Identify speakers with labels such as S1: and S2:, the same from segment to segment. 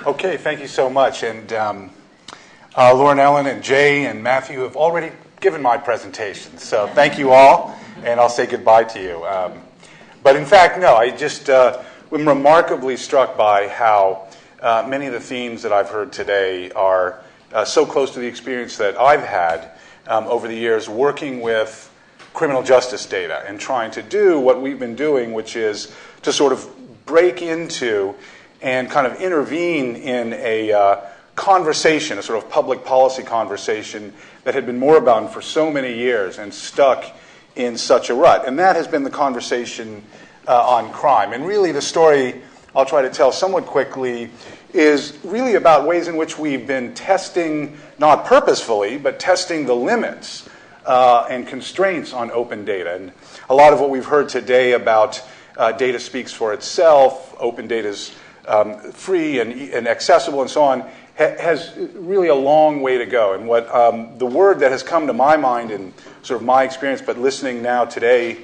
S1: Okay, thank you so much. And Lauren, Ellen, and Jay, and Matthew have already given my presentation. So thank you all, and I'll say goodbye to you. But in fact, no, I just am remarkably struck by how many of the themes that I've heard today are so close to the experience that I've had over the years working with criminal justice data and trying to do what we've been doing, which is to sort of break into and kind of intervene in a conversation, a sort of public policy conversation that had been moribund for so many years and stuck in such a rut. And that has been the conversation on crime. And really the story I'll try to tell somewhat quickly is really about ways in which we've been testing, not purposefully, but testing the limits and constraints on open data. And a lot of what we've heard today about data speaks for itself, open data is free and accessible and so on, has really a long way to go. And what the word that has come to my mind in sort of my experience, but listening now today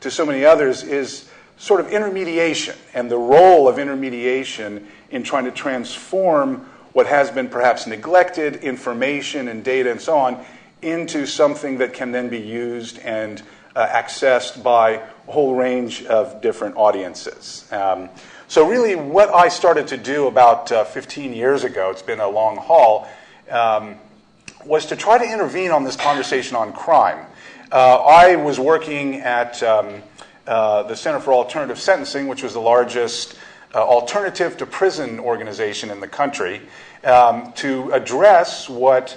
S1: to so many others, is sort of intermediation and the role of intermediation in trying to transform what has been perhaps neglected information and data and so on into something that can then be used and accessed by a whole range of different audiences. So really what I started to do about 15 years ago, it's been a long haul, was to try to intervene on this conversation on crime. I was working at the Center for Alternative Sentencing, which was the largest alternative to prison organization in the country, to address what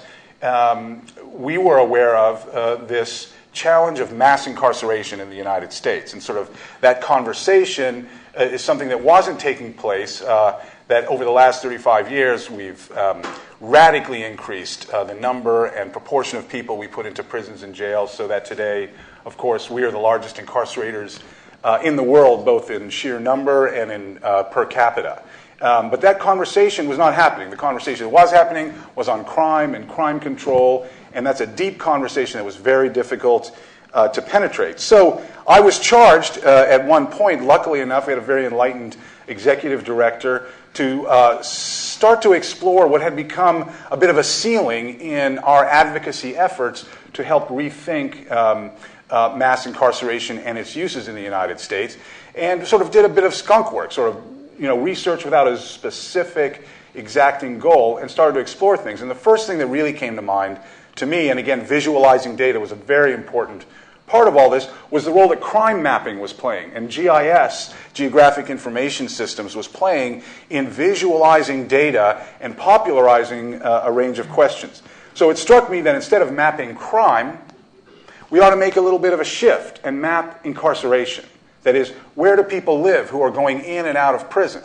S1: we were aware of, this challenge of mass incarceration in the United States. And sort of that conversation is something that wasn't taking place, that over the last 35 years we've radically increased the number and proportion of people we put into prisons and jails, so that today, of course, we are the largest incarcerators in the world, both in sheer number and in per capita. But that conversation was not happening. The conversation that was happening was on crime and crime control, and that's a deep conversation that was very difficult to penetrate. So I was charged at one point, luckily enough, we had a very enlightened executive director, to start to explore what had become a bit of a ceiling in our advocacy efforts to help rethink mass incarceration and its uses in the United States, and sort of did a bit of skunk work, sort of research without a specific, exacting goal, and started to explore things. And the first thing that really came to mind to me, and again, visualizing data was a very important part of all this, was the role that crime mapping was playing, and GIS, Geographic Information Systems, was playing in visualizing data and popularizing a range of questions. So it struck me that instead of mapping crime, we ought to make a little bit of a shift and map incarceration. That is, where do people live who are going in and out of prison?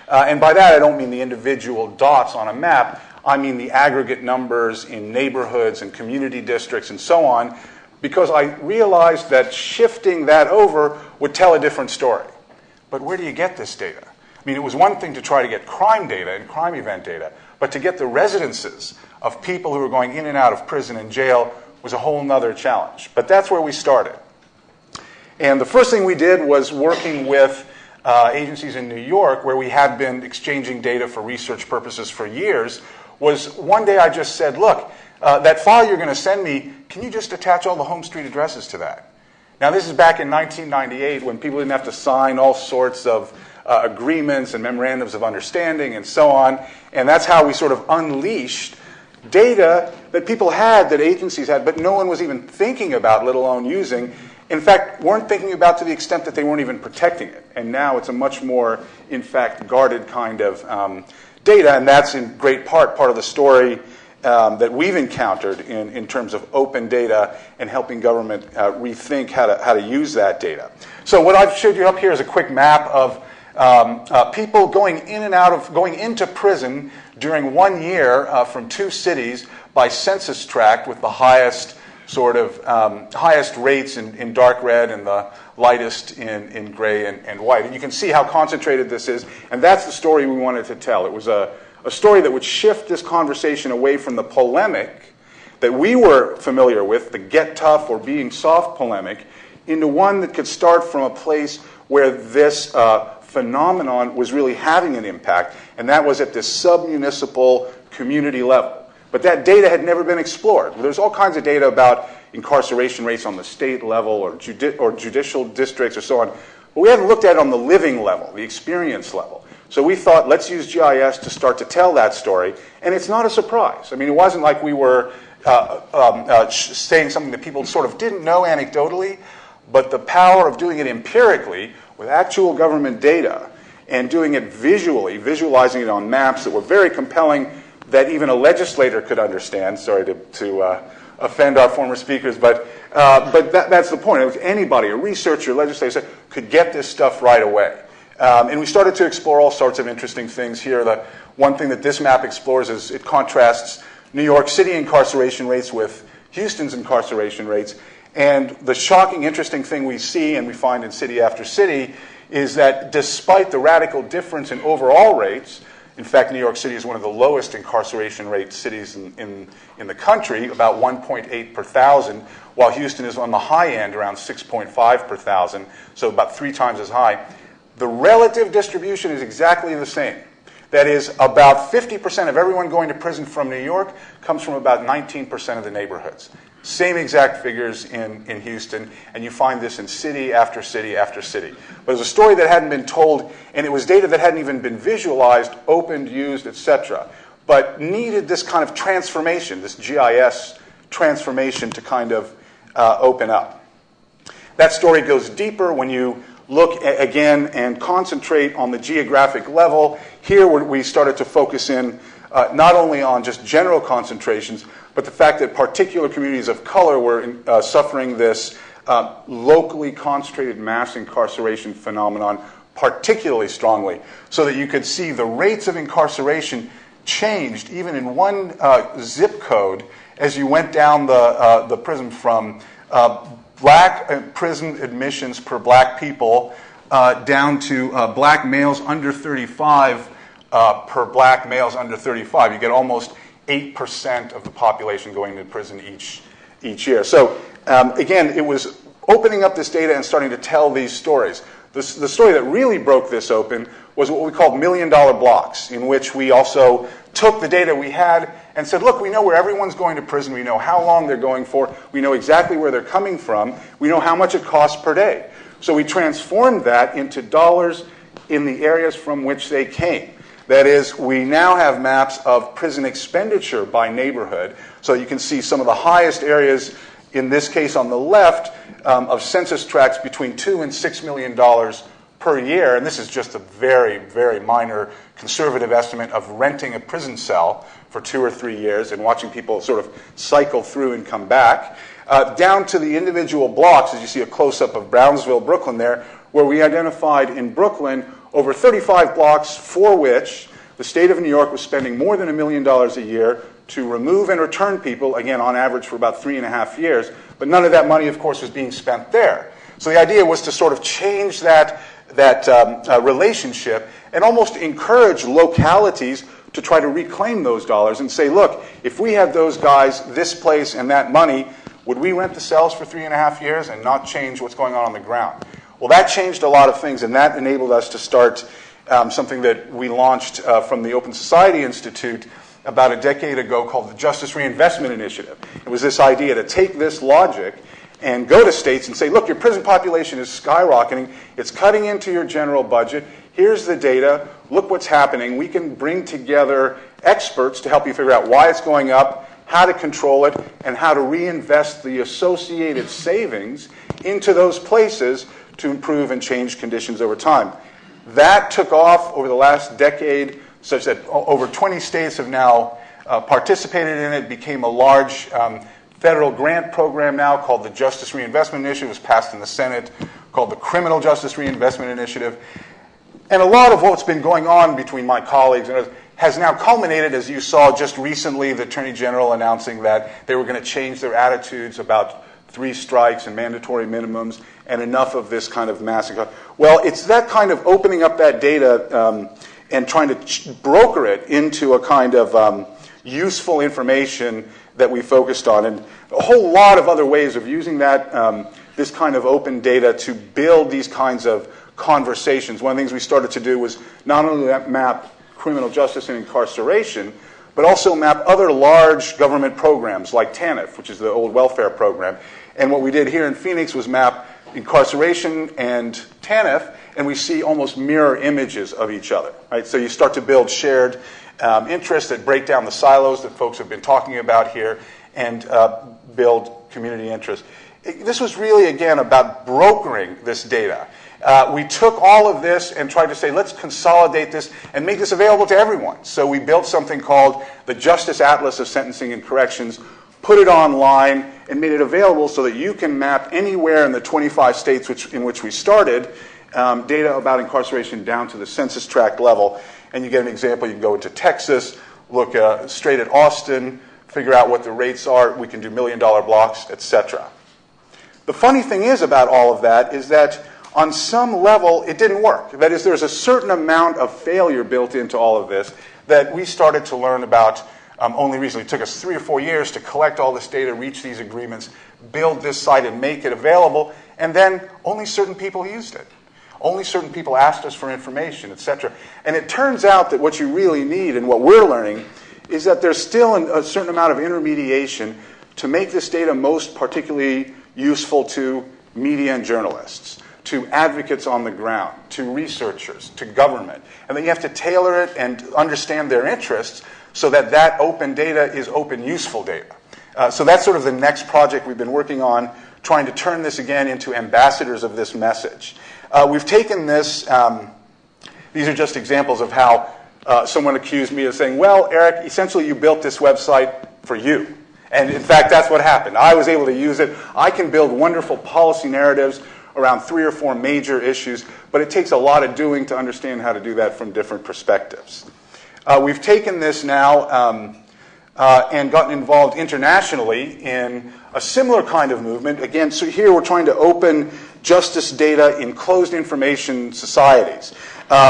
S1: And by that, I don't mean the individual dots on a map. I mean the aggregate numbers in neighborhoods and community districts and so on, because I realized that shifting that over would tell a different story. But where do you get this data? I mean, it was one thing to try to get crime data and crime event data, but to get the residences of people who were going in and out of prison and jail was a whole nother challenge. But that's where we started. And the first thing we did was working with agencies in New York, where we had been exchanging data for research purposes for years, was one day I just said, look, that file you're going to send me, can you just attach all the home street addresses to that? Now, this is back in 1998 when people didn't have to sign all sorts of agreements and memorandums of understanding and so on. And that's how we sort of unleashed data that people had, that agencies had, but no one was even thinking about, let alone using. In fact, weren't thinking about to the extent that they weren't even protecting it. And now it's a much more, in fact, guarded kind of data. And that's in great part of the story that we've encountered in terms of open data and helping government rethink how to use that data. So what I've showed you up here is a quick map of people going into prison during 1 year from 2 cities by census tract, with the highest highest rates in dark red and the lightest in gray and white. And you can see how concentrated this is, and that's the story we wanted to tell. It was a story that would shift this conversation away from the polemic that we were familiar with, the get tough or being soft polemic, into one that could start from a place where this phenomenon was really having an impact, and that was at this sub-municipal community level. But that data had never been explored. There's all kinds of data about incarceration rates on the state level or judicial districts or so on, but we hadn't looked at it on the living level, the experience level. So we thought, let's use GIS to start to tell that story, and it's not a surprise. I mean, it wasn't like we were saying something that people sort of didn't know anecdotally, but the power of doing it empirically with actual government data and doing it visually, visualizing it on maps that were very compelling, that even a legislator could understand. Sorry to offend our former speakers, but that's the point. It was anybody, a researcher, legislator, could get this stuff right away. And we started to explore all sorts of interesting things here. The one thing that this map explores is it contrasts New York City incarceration rates with Houston's incarceration rates. And the shocking, interesting thing we see and we find in city after city is that despite the radical difference in overall rates, in fact, New York City is one of the lowest incarceration rate cities in the country, about 1.8 per thousand, while Houston is on the high end, around 6.5 per thousand, so about 3 times as high. The relative distribution is exactly the same. That is, about 50% of everyone going to prison from New York comes from about 19% of the neighborhoods. Same exact figures in Houston, and you find this in city after city after city. But it was a story that hadn't been told, and it was data that hadn't even been visualized, opened, used, etc., but needed this kind of transformation, this GIS transformation to kind of open up. That story goes deeper when you look again and concentrate on the geographic level. Here we started to focus in not only on just general concentrations, but the fact that particular communities of color were suffering this locally concentrated mass incarceration phenomenon particularly strongly, so that you could see the rates of incarceration changed even in one zip code as you went down the prison from black prison admissions per black people down to black males under 35 per black males under 35. You get almost 8% of the population going to prison each year. So again, it was opening up this data and starting to tell these stories. The story that really broke this open was what we called million-dollar blocks, in which we also took the data we had and said, look, we know where everyone's going to prison. We know how long they're going for. We know exactly where they're coming from. We know how much it costs per day. So we transformed that into dollars in the areas from which they came. That is, we now have maps of prison expenditure by neighborhood. So you can see some of the highest areas, in this case on the left, of census tracts between $2 and $6 million per year. And this is just a very, very minor conservative estimate of renting a prison cell for 2 or 3 years and watching people sort of cycle through and come back. Down to the individual blocks, as you see a close-up of Brownsville, Brooklyn there, where we identified in Brooklyn over 35 blocks for which the state of New York was spending more than $1 million a year to remove and return people, again, on average for about 3.5 years. But none of that money, of course, was being spent there. So the idea was to sort of change that relationship and almost encourage localities to try to reclaim those dollars and say, look, if we had those guys, this place, and that money, would we rent the cells for 3.5 years and not change what's going on the ground? Well, that changed a lot of things, and that enabled us to start something that we launched from the Open Society Institute about a decade ago called the Justice Reinvestment Initiative. It was this idea to take this logic and go to states and say, look, your prison population is skyrocketing. It's cutting into your general budget. Here's the data. Look what's happening. We can bring together experts to help you figure out why it's going up, how to control it, and how to reinvest the associated savings into those places to improve and change conditions over time. That took off over the last decade, such that over 20 states have now participated in it. It became a large federal grant program now called the Justice Reinvestment Initiative. It was passed in the Senate, called the Criminal Justice Reinvestment Initiative. And a lot of what's been going on between my colleagues and others has now culminated, as you saw just recently, the Attorney General announcing that they were going to change their attitudes about 3 strikes and mandatory minimums and enough of this kind of massacre. Well, it's that kind of opening up that data and trying to broker it into a kind of useful information that we focused on, and a whole lot of other ways of using that, this kind of open data to build these kinds of conversations. One of the things we started to do was not only map criminal justice and incarceration, but also map other large government programs like TANF, which is the old welfare program. And what we did here in Phoenix was map incarceration and TANF, and we see almost mirror images of each other. Right? So you start to build shared interests that break down the silos that folks have been talking about here and build community interest. This was really, again, about brokering this data. We took all of this and tried to say, let's consolidate this and make this available to everyone. So we built something called the Justice Atlas of Sentencing and Corrections, put it online, and made it available so that you can map anywhere in the 25 states in which we started data about incarceration down to the census tract level. And you get an example. You can go into Texas, look straight at Austin, figure out what the rates are. We can do million-dollar blocks, etc. The funny thing is about all of that is that on some level, it didn't work. That is, there's a certain amount of failure built into all of this that we started to learn about only recently. It took us 3 or 4 years to collect all this data, reach these agreements, build this site, and make it available, and then only certain people used it. Only certain people asked us for information, etc. And it turns out that what you really need, and what we're learning, is that there's still a certain amount of intermediation to make this data most particularly useful to media and journalists, to advocates on the ground, to researchers, to government. And then you have to tailor it and understand their interests so that that open data is open, useful data. So that's sort of the next project we've been working on, trying to turn this again into ambassadors of this message. We've taken this, these are just examples of how someone accused me of saying, well, Eric, essentially you built this website for you. And in fact, that's what happened. I was able to use it. I can build wonderful policy narratives around 3 or 4 major issues, but it takes a lot of doing to understand how to do that from different perspectives. We've taken this now and gotten involved internationally in a similar kind of movement. Again, so here we're trying to open justice data in closed information societies.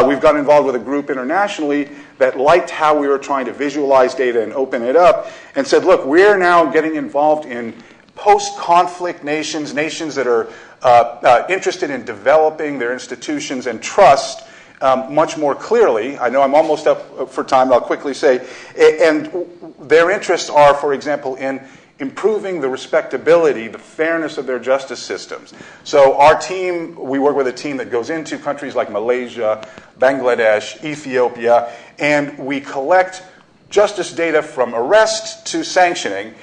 S1: We've gotten involved with a group internationally that liked how we were trying to visualize data and open it up and said, look, we're now getting involved in post-conflict nations, nations that are interested in developing their institutions and trust much more clearly. I know I'm almost up for time, I'll quickly say. And their interests are, for example, in improving the respectability, the fairness of their justice systems. So our team, we work with a team that goes into countries like Malaysia, Bangladesh, Ethiopia, and we collect justice data from arrest to sanctioning,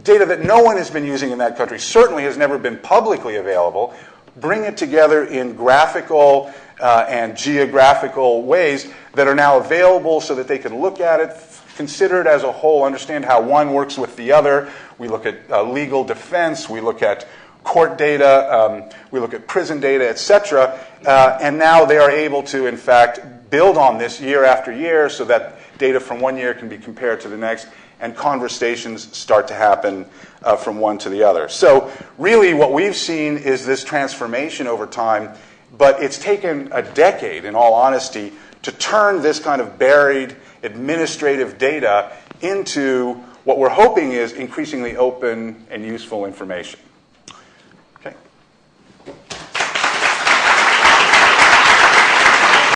S1: data that no one has been using in that country, certainly has never been publicly available, bring it together in graphical and geographical ways that are now available so that they can look at it, consider it as a whole, understand how one works with the other. We look at legal defense, we look at court data, we look at prison data, etc. And now they are able to, in fact, build on this year after year so that data from one year can be compared to the next and conversations start to happen from one to the other. So really what we've seen is this transformation over time, but it's taken a decade, in all honesty, to turn this kind of buried administrative data into what we're hoping is increasingly open and useful information.